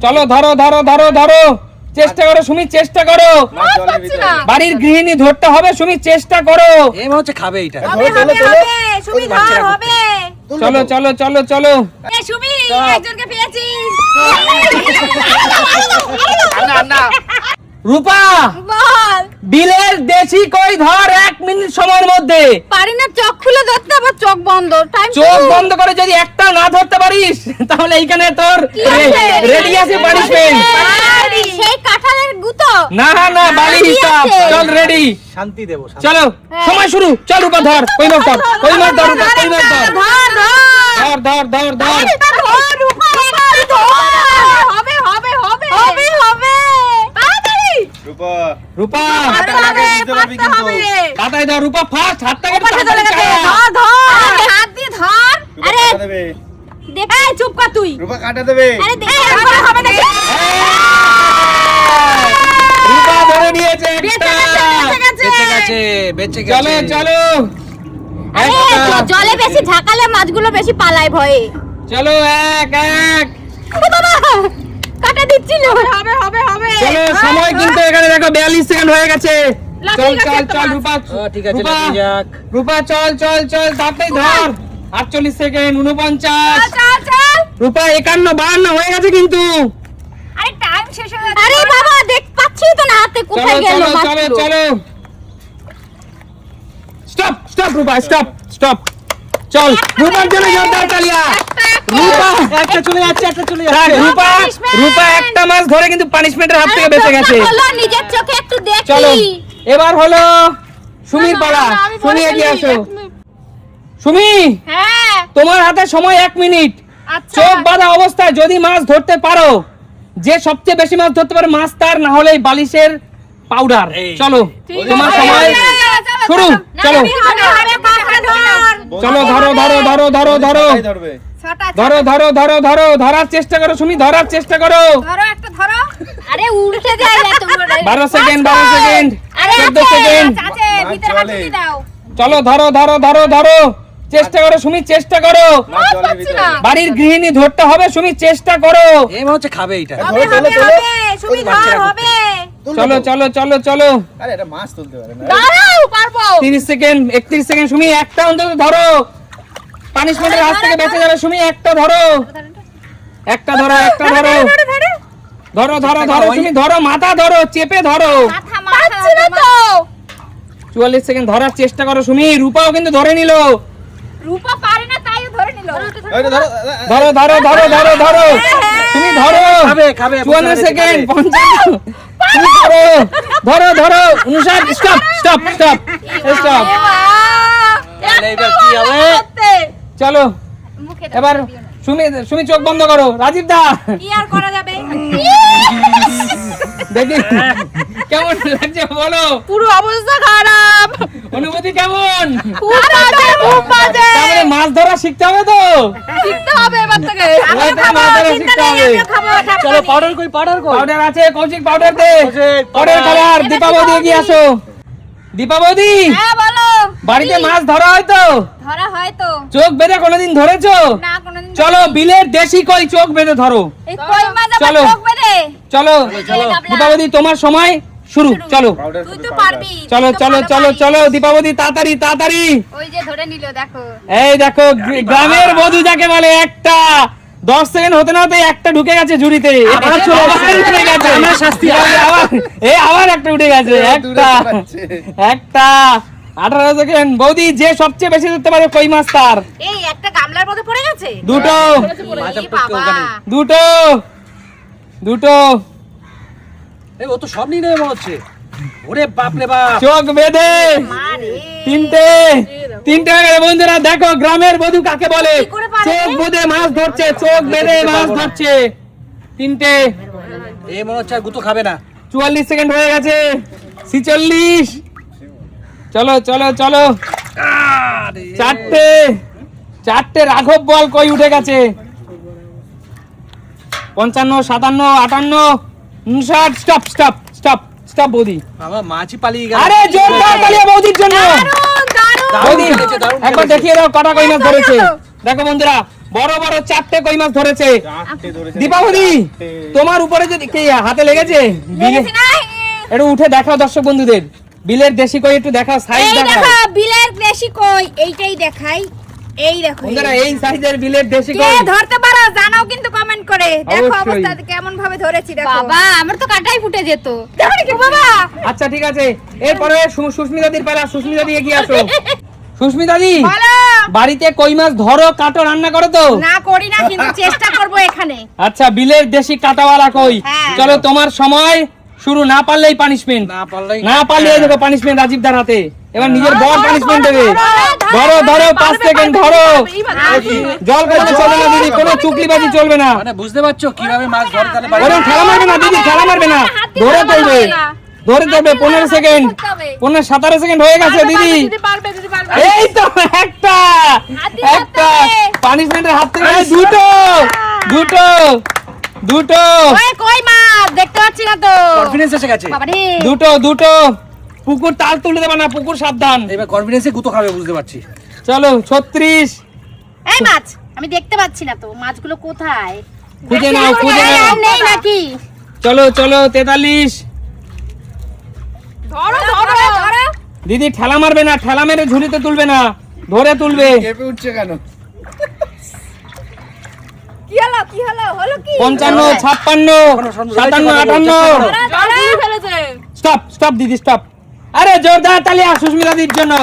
চলো ধরো ধরো ধরো ধরো, চেষ্টা করো সুমি, চেষ্টা করো। বাড়ির গৃহিণী ধরতে হবে সুমি, চেষ্টা করো। এই মনে হচ্ছে খাবে এটা। চলো চলো চলো চলো। রূপা বিলের দেশি কই ধর 1 মিনিট সময়ের মধ্যে। পারি না, চোখ খুলে ধরতে, আবার চোখ বন্ধ। চোখ বন্ধ করে যদি একটা না ধরতে পারিস তাহলে এইখানে তোর রেডি আছে পানিশমেন্ট। সেই কাঁঠালের গুতো না না বালি হিসাব। চল রেডি, শান্তি দেব। চলো সময় শুরু। চল রূপা ধর, কই মাছ ধর, কই মাছ ধর রূপা, কই মাছ ধর, ধর ধর ধর ধর। হবে হবে হবে হবে হবে রূপা রূপা কাটাই ধর রূপা, ফার্স্ট হাতটাকে ধর ধর হাত দিয়ে ধর। আরে দেখ, এই চুপ কর তুই। রূপা কাটা দেবে। আরে দেখ একবার হবে না। রূপা ধরে নিয়েছে একটা। বেঁচে গেছে, বেঁচে গেছে। চলো চলো। আরে জলে বেশি ঝাঁকালে মাছগুলো বেশি পালায় ভয়ে। চলো এক এক। কাটা দিচ্ছিল। হবে হবে হবে। চলো সময় কিন্তু এখানে দেখো 42 সেকেন্ড হয়ে গেছে। চল চল চল রূপা, ঠিক আছে, রূপা, লাঠি যাক। রূপা চল চল চল, তাড়াতাড়ি ধর। 48 সেকেন্ড, 49। চল চল। রূপা 51 52 হয়ে গেছে কিন্তু। আরে টাইম শেষ হয়ে গেছে। আরে বাবা দেখ পাচ্ছি তো না, হাতে কোথায় চলো গেল চলো চলো মাছগুলো। চলো। স্টপ স্টপ রূপা, স্টপ স্টপ। চল রূপার জন্য জোরদার তালিয়া। রূপা একটা চলে যাচ্ছে, একটা চলে দেখ, যাচ্ছে। রূপা রূপা একটা মাছ ধরে কিন্তু পানিশমেন্টের হাত থেকে বেঁচে গেছে। হলো নিজের চোখে একটু দেখি। চলো এবার হলো সুমির পালা। সুমি এগিয়ে আসো। সুমি হ্যাঁ তোমার হাতে সময় 1 মিনিট। আচ্ছা। চোখ বাঁধা অবস্থায় যদি মাছ ধরতে পারো, যে সবচেয়ে বেশি মাছ ধরতে পারে মাছ তার, না হলে বালিশের পাউডার। চলো তোমার সময় শুরু। চলো চলো ধরো ধরো ধরো ধরো ধরো ধরবে। ধরো ধরো ধরো ধরো, ধরার চেষ্টা করো সুমি, ধরার চেষ্টা করো। ধরো একটা ধরো। আরে উল্টে যায় না তোমার। 12 সেকেন্ড 12 সেকেন্ড, 14 সেকেন্ড। আছে ভিতরে হাত দিয়ে দাও। চলো ধরো ধরো ধরো ধরো, চেষ্টা করো সুমি, চেষ্টা করো। মাছ জলের ভিতরে। বাড়ির গৃহিণী ধরতে হবে সুমি, চেষ্টা করো। এই মনে হচ্ছে খাবে এটা। হবে হবে হবে সুমি ধর হবে। চলো চলো চলো চলো। আরে এটা মাছ তুলতে পারে না। দাঁড়াও পারবো। 30 সেকেন্ড 31 সেকেন্ড, সুমি একটা অন্তত ধরো। পানিশমেন্টের হাত থেকে বেঁচে যাবে সুমি, একটা ধরো, একটা ধরো, একটা ধরো, ধরো ধরো ধরো সুমি, ধরো মাথা ধরো, চেপে ধরো। মাথা মাথা না তো। 44 সেকেন্ড, ধরার চেষ্টা করো সুমি। রূপাও কিন্তু ধরে নিল। রূপা পারে না তাই ধরে নিল। ওইটা ধরো। ধরো ধরো ধরো ধরো ধরো তুমি ধরো। খাবে, খাবে, 54 সেকেন্ড 50 তুমি ধরো ধরো ধরো 59। Stop stop stop stop. তাহলে এবার কি হবে? চলো এবার সুমি, সুমি চোখ বন্ধ করো। রাজীব দা কি আর করা যাবে? দেখি কেমন লাগছে বলো। পুরো অবস্থা খারাপ। অনুভূতি কেমন? খুব বাজে, খুব বাজে। তাহলে মাছ ধরা শিখতে হবে তো। শিখতে হবে এবার থেকে। এবার থেকে মাছ ধরা শিখতে হবে। চলো পাউডার কই, পাউডার কই? পাউডার আছে, কৌশিক পাউডার দে। কৌশিক, পাউডার খাবার। দীপা বৌদি এগিয়ে আসো। দীপা বৌদি হ্যাঁ বলো। বাড়িতে মাছ ধরা হয় তো? ধরা হয় তো। চোখ বেঁধে কোনোদিন ধরেছো? না কোনোদিন। চলো বিলের দেশি কই চোখ বেঁধে ধরো। এই কই মাছ আবার চলো। চোখ বেঁধে। চলো দীপাবতী তোমার সময় শুরু। চলো পাউডার তুই তো পারবি। চলো তুই তো চলো ভালো চলো পারিস। চলো দীপাবতী তাড়াতাড়ি তাড়াতাড়ি। ওই যে ধরে নিল দেখো। এই দেখো গ্রামের বধূ যাকে বলে, একটা 10 সেকেন্ড হতে না হতে একটা ঢুকে গেছে ঝুড়িতে। আবার চলে আবার উঠে গেছে। আমার শাস্তি। আবার একটা উঠে গেছে। একটা একটা 18 সেকেন্ড। বৌদি যে সবচেয়ে বেশি ধরতে পারে কই মাছ তার। এই একটা গামলার মধ্যে পড়ে গেছে। দুটো মাথা এই পড়তে বাবা। ওখানে। দুটো দুটো। এই ও তো সব নিয়ে নেবে মনে হচ্ছে। ওরে বাপ রে বাপ। চোখ বেঁধে মারে। তিনটে তিনটে হয়ে গেছে। বন্ধুরা দেখো গ্রামের বধূ কাকে বলে। কি করে পারে? চোখ বেঁধে মাছ ধরছে, চোখ বেঁধে মাছ ধরছে। তিনটে। এই মনে হচ্ছে আর গুতো খাবে না। 44 সেকেন্ড হয়ে গেছে। 46। চলো চলো চলো। চারটে চারটে। রাঘব বল কই উঠে গেছে। 55 57 58 59। স্টপ স্টপ স্টপ স্টপ বৌদি। বাবা মাছি পালিয়ে গেল। আরে জোরদার তালিয়া বৌদির জন্য। দারুণ দারুণ। বৌদি খেলেছে, দারুণ একবার খেলেছে। দেখিয়ে দাও কটা কই মাছ ধরেছে। দেখো বন্ধুরা বড় বড় 4টে কই মাছ ধরেছে। চারটে ধরেছে। দীপাবলি চারটে। তোমার উপরে যদি কি হাতে লেগেছে? লেগেছে না? একটু উঠে দেখাও দর্শক বন্ধুদের, বিলের দেশি কই একটু দেখাও, সাইজ এই দেখাও। দেখো বিলের দেশি কই, এইটাই দেখাই। এই দেখো বন্ধুরা এই সাইজের বিলের দেশি কে কই ধরতে পারো জানাও কিন্তু কমেন্ট করে। দেখো অবশ্যই। অবস্থা কেমন ভাবে ধরেছি দেখো। বাবা আমার তো কাটাই ফুটে যেত। দেখো কি বাবা। আচ্ছা ঠিক আছে, এরপরে সুস্মিতাদির পালা। সুস্মিতাদি এগিয়ে আসো। সুস্মিতাদি বলো। বাড়িতে কই মাছ ধরো, কাটো, রান্না করো তো? না করি না কিন্তু চেষ্টা করব এখানে। আচ্ছা বিলের দেশি কাটাওয়ালা কই, হ্যাঁ। চলো তোমার সময় শুরু। না পারলেই পানিশমেন্ট, না পারলেই না পারলে এই দেখো পানিশমেন্ট রাজীব দার হাতে। এবার নিজের বড় পানিশমেন্ট দেবে। ধরো ধরো 5 সেকেন্ড ধরো। জল করতে চলবে না দিদি, কোনো চুকলিবাজি চলবে না। মানে বুঝতে পারছো কিভাবে মাছ ধরে তাহলে বাড়ি- ওরকম খেলা মারবে না দিদি, খেলা মারবে না, ধরে চলবে, ধরে চলবে। 15 সেকেন্ড, 17 সেকেন্ড হয়ে গেছে দিদি। এই তো একটা একটা পানিশমেন্টের হাত থেকে দুটো দুটো দুটো ওই কই মাছ দেখতে পাচ্ছি না তো। কনফিডেন্স এসে গেছে। বাবা রে। দুটো দুটো পুকুর তাল তুলে দেবে না, পুকুর সাবধান। এবার কনফিডেন্সে গুতো খাবে বুঝতে পারছি। চলো 36 এই মাছ আমি দেখতে পাচ্ছি না তো, মাছগুলো কোথায়? খুঁজে নাও, খুঁজে এই, নাও। আর নেই নাকি? চলো চলো 43 ধরো ধরো ধরো। দিদি ঠেলা মারবে না, ঠেলা মেরে ঝুড়িতে তুলবে না, ধরে তুলবে। কেঁপে উঠছে কেন? কি হলো কি হলো হলো কি? 55 56 57 58 স্টপ স্টপ দিদি স্টপ। আরে জোরদার তালি সুস্মিতাদির জন্য।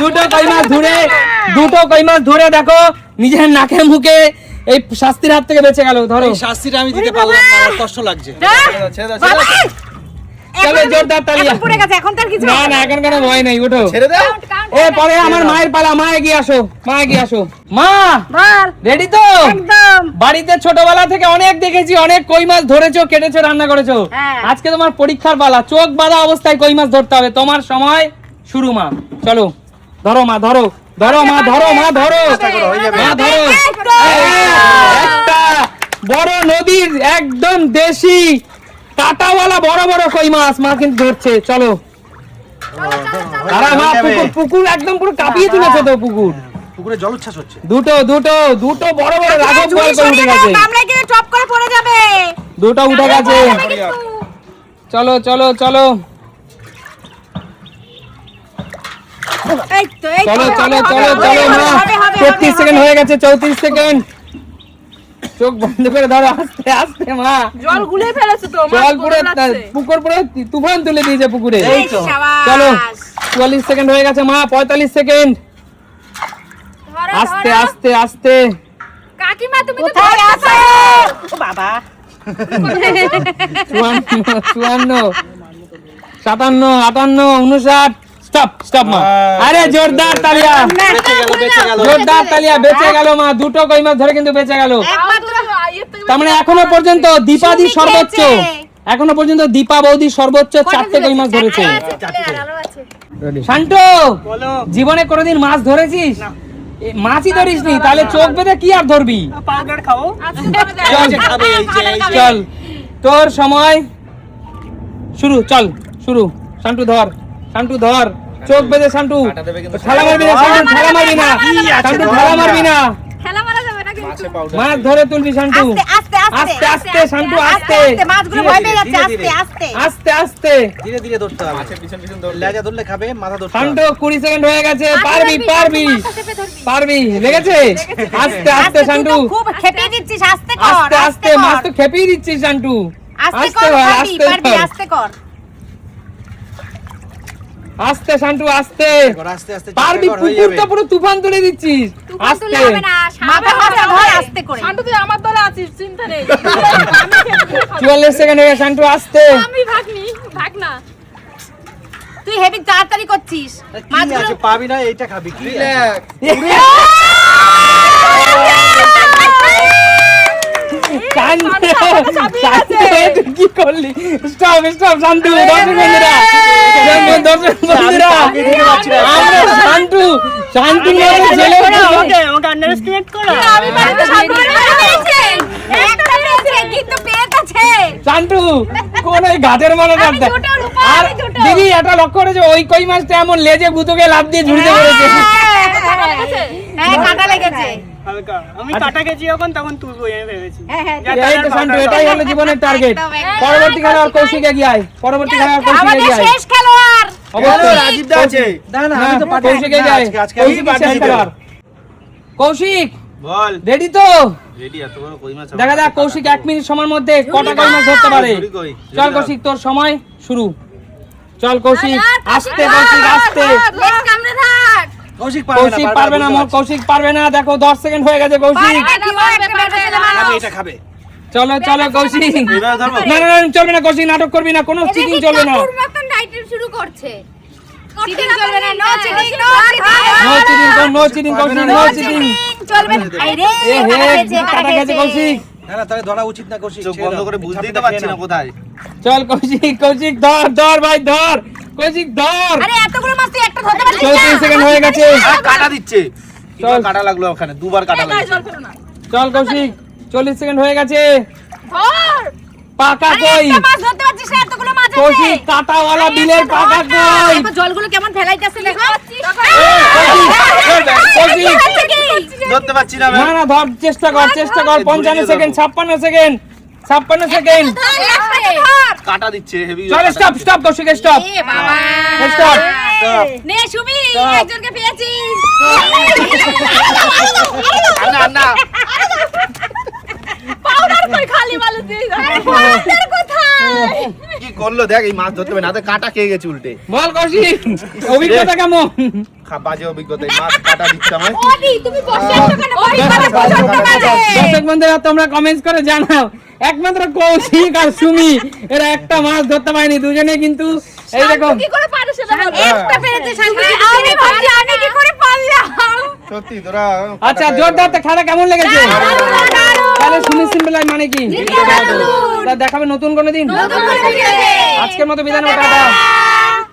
দুটো কই মাছ ধরে, দুটো কই মাছ ধরে দেখো নিজের নাকে মুখে এই শাস্তির হাত থেকে বেঁচে গেল। ধরো এই শাস্তিটা আমি দিতে পারলাম না, আমার কষ্ট লাগছে। ছেড়ে দাও, ছেড়ে দাও। চলো জোরদার তালি। এখন পড়ে গেছে, এখন তার কিছু না না এখন কোনো ভয় নেই, ওঠো। ছেড়ে দাও। এরপরে আমার মায়ের পালা। মা এগিয়ে আসো, মা এগিয়ে আসো। মা বল। রেডি তো? একদম। বাড়িতে ছোটবেলা থেকে অনেক দেখেছি, অনেক কই মাছ ধরেছো, কেটেছো, রান্না করেছো। হ্যাঁ। আজকে তোমার পরীক্ষার পালা, চোখ বাঁধা অবস্থায় কই মাছ ধরতে হবে। তোমার সময় শুরু মা। চলো ধরো মা, ধরো ধরো মা, ধরো মা, ধরো মা, ধরো। একটা বড় নদীর একদম দেশি কাঁটাওয়ালা বড় বড় কই মাছ মা কিন্তু ধরছে। চলো দাঁড়া মা, পুকুর পুকুর একদম পুরো কাঁপিয়ে তুলেছে তো পুকুর। পুকুরে জল উচ্ছ্বাস হচ্ছে। দুটো দুটো দুটো বড় বড় রাঘব বল করে উঠে গেছে, কামড়ে গিয়ে টপ করে পড়ে যাবে। দুটো উঠে গেছে। চলো চলো চলো এই তো এই তো, চলো চলো হবে, চলো হবে, চলো হবে, মা। হবে, হবে, 33 হবে, সেকেন্ড হবে। হয়ে গেছে, 34 সেকেন্ড। চোখ বন্ধ করে ধরো, আস্তে আস্তে মা। জল গুলে ফেলেছে তো জল পুরো পুকুর পুরো তুফান তুলে দিয়েছে পুকুরে। এই তো। সাবাস। চলো 44 সেকেন্ড হয়ে গেছে মা, 45 সেকেন্ড। ধরো, আস্তে ধরো। আস্তে আস্তে। কাকিমা তুমি তো কোথায় আছো? ও বাবা 54 57 58 59 স্টপ স্টপ মা। আরে জোরদার তালিয়া, বেঁচে গেল, বেঁচে গেল। জোরদার তালিয়া, বেঁচে গেল মা। দুটো কই মাছ ধরে কিন্তু বেঁচে গেল। একমাত্র তার মানে এখনো পর্যন্ত দীপাদি সুমি সর্বোচ্চ, খেয়েছে। এখনো পর্যন্ত দীপা বৌদি সর্বোচ্চ 4টে কই মাছ ধরেছে। শান্ত, বলো। জীবনে কোনোদিন মাছ ধরেছিস? মাছই ধরিসনি, তাহলে চোখ বেঁধে কি আর ধরবি? পাউডার খাও। চল এই যে খাবে, এই যে, এই যে। চল তোর সময় শুরু, চল শুরু। শান্টু ধর, শান্টু ধর, চোখ বেঁধে শান্টু। কাটা দেবে কিন্তু। ঠেলা মারবি না শান্টু, ঠেলা মারবি না শান্টু, ঠেলা মারবি না। খেলা মারা যাবে না কিন্তু। মাছে পাউডার। মাছ ধরে তুলবি শান্টু। আস্তে আস্তে আস্তে আস্তে শান্টু, আস্তে মাছগুলো ভয় পেয়ে যাচ্ছে। ধীরে, আস্তে ধীরে। আস্তে আস্তে আস্তে। ধীরে ধীরে ধরতে হবে। মাছের পিছন পিছন দৌড়। লেজা ধরলে খাবে, মাথা ধরতে হবে। শান্টু 20 সেকেন্ড হয়ে গেছে, পারবি পারবি পারবি। লেগেছে? আস্তে আস্তে শান্টু, খুব খেপিয়ে দিচ্ছিস। আস্তে কর। আস্তে আস্তে। মাছ তো খেপিয়ে দিচ্ছিস শান্টু। আস্তে আস্তে কর। ভাই, পারবি আস্তে পারবি কর। আস্তে কর। আস্তে শান্টু, আস্তে। আস্তে আস্তে পারবি, চেষ্টা কর, হয়ে পুকুরটা যাবে। পুরো তুফান তুলে দিচ্ছিস। আস্তে। মাথা মাথা ধর আস্তে করে। শান্তু তুই আমার দলে আছিস, চিন্তা নেই। 44 সেকেন্ড হয়ে গেছে শান্টু, আস্তে। আমি ভাগনি, ভাগ না। তুই হেভি তাড়াতাড়ি করছিস। কি আছে, পাবি না, এইটা খাবি কি আছে? কি করলি? Stop stop Shantu. দর্শক বন্ধুরা, দর্শক বন্ধুরা, আমরা শান্টু শান্তুর মতো ছেলে আমি বাড়িতে শান্ত পেয়েছে। একটা পেয়েছে কিন্তু পেয়েছে। শান্টু কোন ওই গাছের মনে আমি করতে। দুটো রূপা, আর আমি দুটো। দিদি এটা লক্ষ্য করেছে, ওই কই মাছটা এমন লেজে গুঁতোকে লাফ দিয়ে ঝুড়িতে পড়েছে। হ্যাঁ কাটা লেগেছে। হালকা আমি কাটা গেছি যখন তখন তুলবো আমি ভেবেছি এই তো শান্ত, এটাই হলো জীবনের টার্গেট। পরবর্তী খেলোয়াড় কৌশিকে গিয়ে পরবর্তী খেলোয়াড় কৌশিকে আমাদের গিয়ে শেষ খেলোয়াড় অবশ্যই রাজীব দা আছে। না না না, আমি তো পার্টি কৌশিকে যায়। আজকে কৌশিক আমি শেষ খেলোয়াড়। কৌশিক বল রেডি তো? রেডি এত বড় কই মাছ দেখা যাক কৌশিক 1 মিনিট সময়ের মধ্যে কটা কই মাছ ধরতে পারে। ঝুড়ি কই? চল কৌশিক, তোর সময় শুরু। চল কৌশিক, আস্তে কৌশিক আস্তে। লেস কামড়ে থাক কৌশিক কৌশিক পারবে না, মোর কৌশিক পারবে না। দেখো 10 সেকেন্ড হয়ে গেছে কৌশিক। খাবে এটা খাবে চলো চলো কৌশিক। এবার ধরবো। না না না, চলবে না কৌশিক, নাটক করবি না, কোনো চিটিং চলবে না। কাকুর মতন ডাইটিং শুরু করছে চিটিং চলবে না, no cheating, no no cheating, no cheating Koushik, no cheating. চলবে না। আরে এ হে, কাটা গেছে কৌশিক। না না তাহলে ধরা উচিত না কৌশিক চোখ ছেড়ে বন্ধ দাও। করে বুঝতেই তো ছাপিটা পারছি খেয়ে না নাও। কোথায়। চল কৌশিক, কৌশিক ধর ধর ভাই ধর, কৌশিক ধর। আরে এতগুলো মাছ তুই একটা ধরতে পারছিস 34 না সেকেন্ড হয়ে গেছে। আর কাটা দিচ্ছে। চল। চল কাটা লাগলো ওখানে, দুবার কাটা লাগলো। চল কৌশিক, 40 সেকেন্ড হয়ে গেছে। ধর পাকা আরে কই একটা মাছ ধরতে পারছিস না, এতগুলো মাছ আছে কৌশিক, কাটাওয়ালা বিলের পাকা কই। দেখো জলগুলো কেমন ফেলাইতেছে দেখো কৌশিক ধরতে পারছি না না আমি। না, ধর, চেষ্টা কর চেষ্টা কর। 55 সেকেন্ড, 56 সেকেন্ড, 56 সেকেন্ড। কাটা দিচ্ছে হেভি। চল স্টপ স্টপ কৌশিক, স্টপ এ বাবা স্টপ। নে সুমি একজনকে পেয়েছিস না না পাউডার কই খালি বালু দিয়ে পাউডার কোথায় কি করলো দেখ, এই মাছ ধরতে পারে না, তো কাটা খেয়ে গেছে উল্টে। বল কৌশিক, অভিজ্ঞতা কেমন? বাজে অভিজ্ঞতা, এই মাছ কাটা দিচ্ছে আমায়। ওদি তুমি বসে আছো কেন ওই মানে পছন্দ করে দর্শক বন্ধুরা তোমরা কমেন্টস করে জানাও, একমাত্র কৌশিক আর সুমি এরা একটা মাছ ধরতে পারেনি, দুজনে কিন্তু এই দেখো। কি করে পারে সেটা বল একটা পেরেছে শান্তি আমি ভাবছি আমি কি করে পারলাম সত্যি তোরা আচ্ছা জোরদার, তো খেলা কেমন লেগেছে? তাহলে সুমি সিম্পল মানে কি? তা দেখাবে নতুন কোনো দিন। নতুন করে ভিডিও দে। আজকের মতো বিদায় নেবো, টাটা।